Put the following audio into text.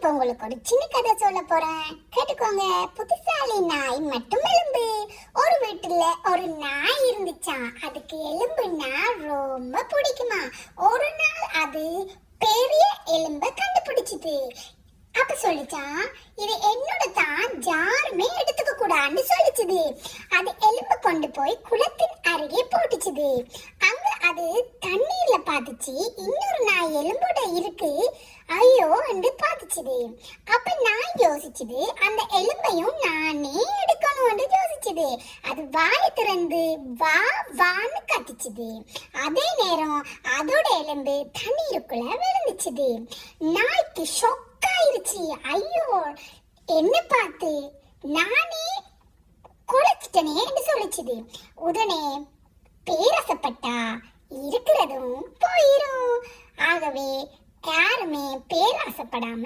இப்ப உங்களுக்கு ஒரு சின்ன கதை சொல்ல போறேன், கேட்டுக்கோங்க. புத்திசாலி நாய் மட்டும் எலும்பு. ஒரு வீட்டுல ஒரு நாய் இருந்துச்சாம். அதுக்கு எலும்புனா ரொம்ப பிடிக்குமா. ஒரு நாள் அது பெரிய எலும்ப கண்டுபிடிச்சிது. அப்ப சொல்லிச்சான், இது என்னோட தான், யாருமே எடுத்துக்க கூடாதுன்னு சொல்லிச்சுது. அது எலும்பு கொண்டு போய் குளத்தின் அருகே போட்டுச்சுது. அங்க அது தண்ணீர்ல பாத்துச்சு, இன்னொரு நாய் எலும்போட இருக்கு, ஐயோ என்று பாத்துச்சுது. அப்ப நாய் யோசிச்சுது, அந்த எலும்பையும் நானே எடுக்கணும்னு யோசிச்சுது. அது வாயை திறந்து வா வான்னு கத்திச்சுது. அதே நேரம் அதோட எலும்பு தண்ணீருக்குள்ள விழுந்துச்சுது. நாய்க்கு ஷொக் ஆயிருச்சு. ஐயோ, என்ன பார்த்து நானே குலைச்சிட்டனே என்று சொல்லிச்சுது. உடனே பேராசப்பட்டா இருக்கிறதும் போயிரும். ஆகவே யாருமே பேராசப்படாம